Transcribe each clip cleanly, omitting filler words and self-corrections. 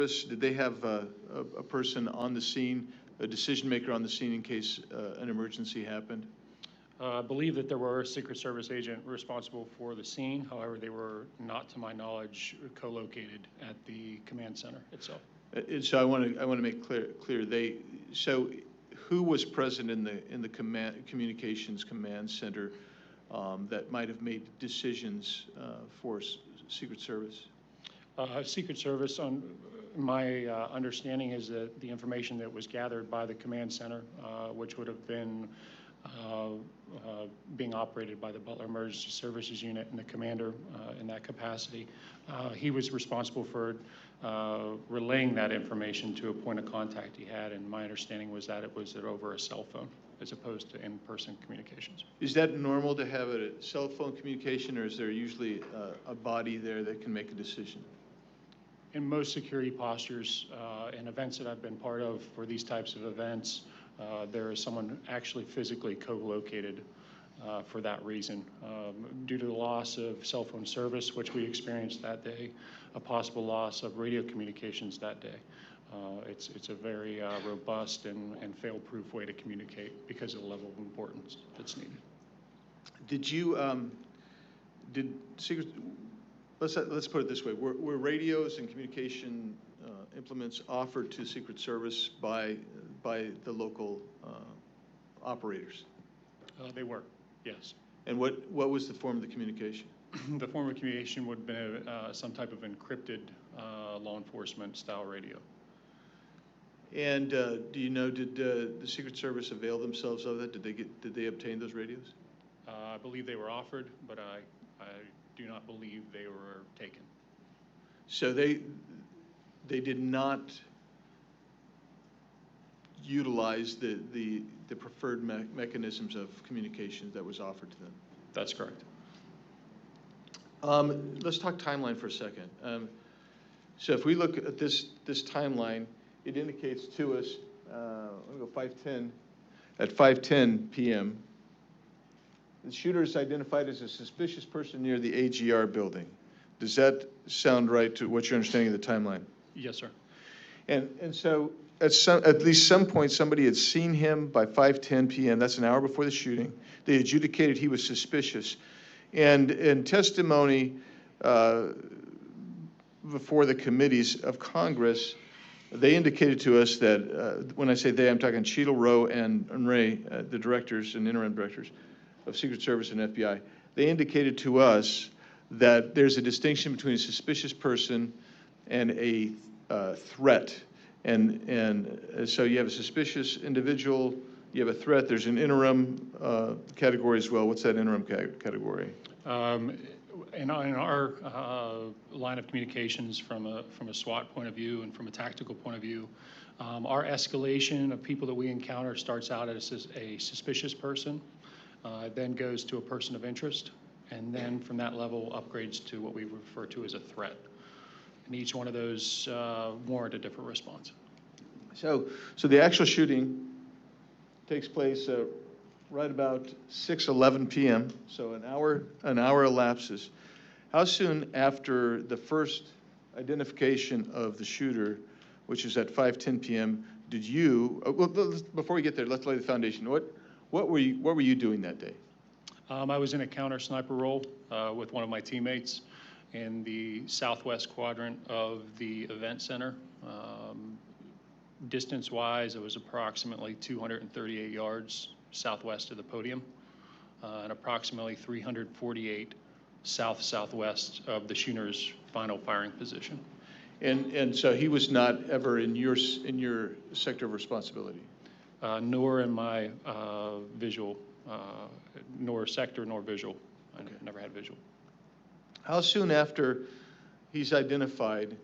Did they have a person on the scene, a decision maker on the scene in case an emergency happened? I believe that there were a Secret Service agent responsible for the scene. However, they were not, to my knowledge, co-located at the command center itself. So I want to make clear. So who was present in the communications command center that might have made decisions for Secret Service? Secret Service, on my understanding, is that the information that was gathered by the command center, which would have been being operated by the Butler Emergency Services Unit and the commander in that capacity. He was responsible for relaying that information to a point of contact he had, and my understanding was that it was over a cell phone as opposed to in-person communications. Is that normal to have a cell phone communication, or is there usually a body there that can make a decision? In most security postures and events that I've been part of for these types of events, there is someone actually physically co-located for that reason. Due to the loss of cell phone service, which we experienced that day, a possible loss of radio communications that day. It's a very robust and fail-proof way to communicate because of the level of importance that's needed. Let's put it this way, were radios and communication implements offered to Secret Service by the local operators? They were, yes. And what was the form of the communication? The form of communication would have been some type of encrypted law enforcement style radio. And do you know, did the Secret Service avail themselves of that? Did they obtain those radios? I believe they were offered, but I do not believe they were taken. So they did not utilize the preferred mechanisms of communication that was offered to them? That's correct. Let's talk timeline for a second. So if we look at this timeline, it indicates to us, let me go 5:10, at 5:10 p.m., the shooter is identified as a suspicious person near the AGR building. Does that sound right to what you're understanding of the timeline? Yes, sir. And so at least some point, somebody had seen him by 5:10 p.m. That's an hour before the shooting. They adjudicated he was suspicious. And in testimony before the committees of Congress, they indicated to us that, when I say they, I'm talking Cheadle, Rowe, and Ray, the directors and interim directors of Secret Service and FBI. They indicated to us that there's a distinction between a suspicious person and a threat. And so you have a suspicious individual, you have a threat, there's an interim category as well. What's that interim category? In our line of communications from a SWAT point of view and from a tactical point of view, our escalation of people that we encounter starts out as a suspicious person, then goes to a person of interest, and then from that level upgrades to what we refer to as a threat. And each one of those warrant a different response. So the actual shooting takes place right about 6:11 p.m. So an hour elapses. How soon after the first identification of the shooter, which is at 5:10 p.m., did you? Well, before we get there, let's lay the foundation. What were you doing that day? I was in a counter sniper role with one of my teammates in the southwest quadrant of the event center. Distance-wise, it was approximately 238 yards southwest of the podium and approximately 348 south-southwest of the shooter's final firing position. And so he was not ever in your sector of responsibility? Nor in my visual, nor sector, nor visual. Okay. I never had visual. How soon after he's identified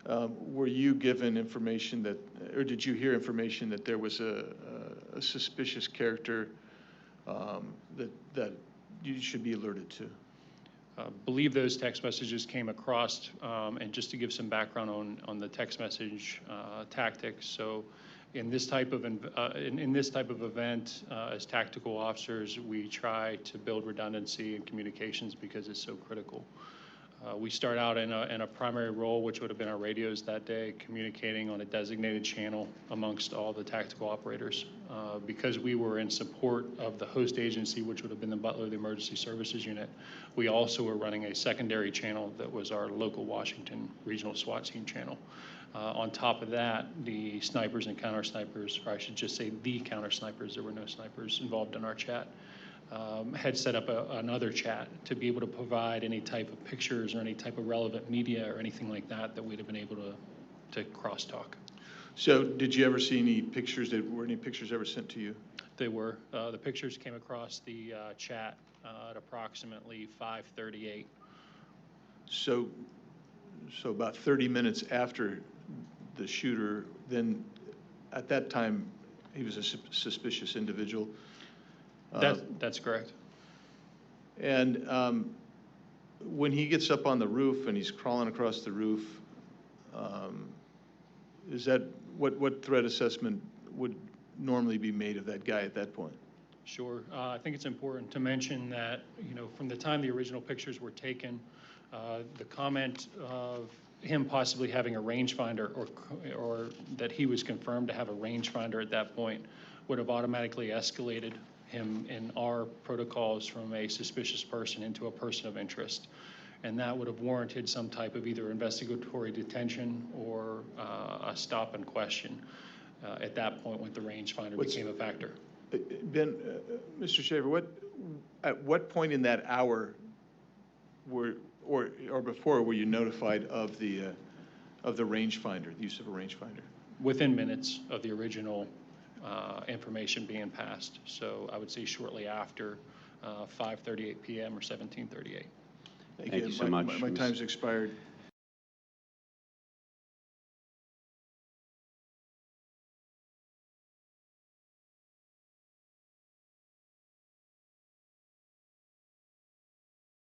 were you given information that, or did you hear information that there was a suspicious character that you should be alerted to? Believe those text messages came across, and just to give some background on the text message tactics. So in this type of event, as tactical officers, we try to build redundancy in communications because it's so critical. We start out in a primary role, which would have been our radios that day, communicating on a designated channel amongst all the tactical operators. Because we were in support of the host agency, which would have been the Butler, the Emergency Services Unit, we also were running a secondary channel that was our local Washington Regional SWAT Team channel. On top of that, the snipers and counter snipers, or I should just say the counter snipers, there were no snipers involved in our chat, had set up another chat to be able to provide any type of pictures or any type of relevant media or anything like that that we'd have been able to crosstalk. So did you ever see any pictures, were any pictures ever sent to you? They were. The pictures came across the chat at approximately 5:38. So about 30 minutes after the shooter, then at that time, he was a suspicious individual. That's correct. And when he gets up on the roof and he's crawling across the roof, is that what threat assessment would normally be made of that guy at that point? Sure. I think it's important to mention that, you know, from the time the original pictures were taken, the comment of him possibly having a rangefinder or that he was confirmed to have a rangefinder at that point would have automatically escalated him in our protocols from a suspicious person into a person of interest. And that would have warranted some type of either investigatory detention or a stop and question at that point when the rangefinder became a factor. Ben, Mr. Shaffer, at what point in that hour or before were you notified of the rangefinder, the use of a rangefinder? Within minutes of the original information being passed. So I would say shortly after 5:38 p.m. or 17:38. Thank you so much. My time's expired.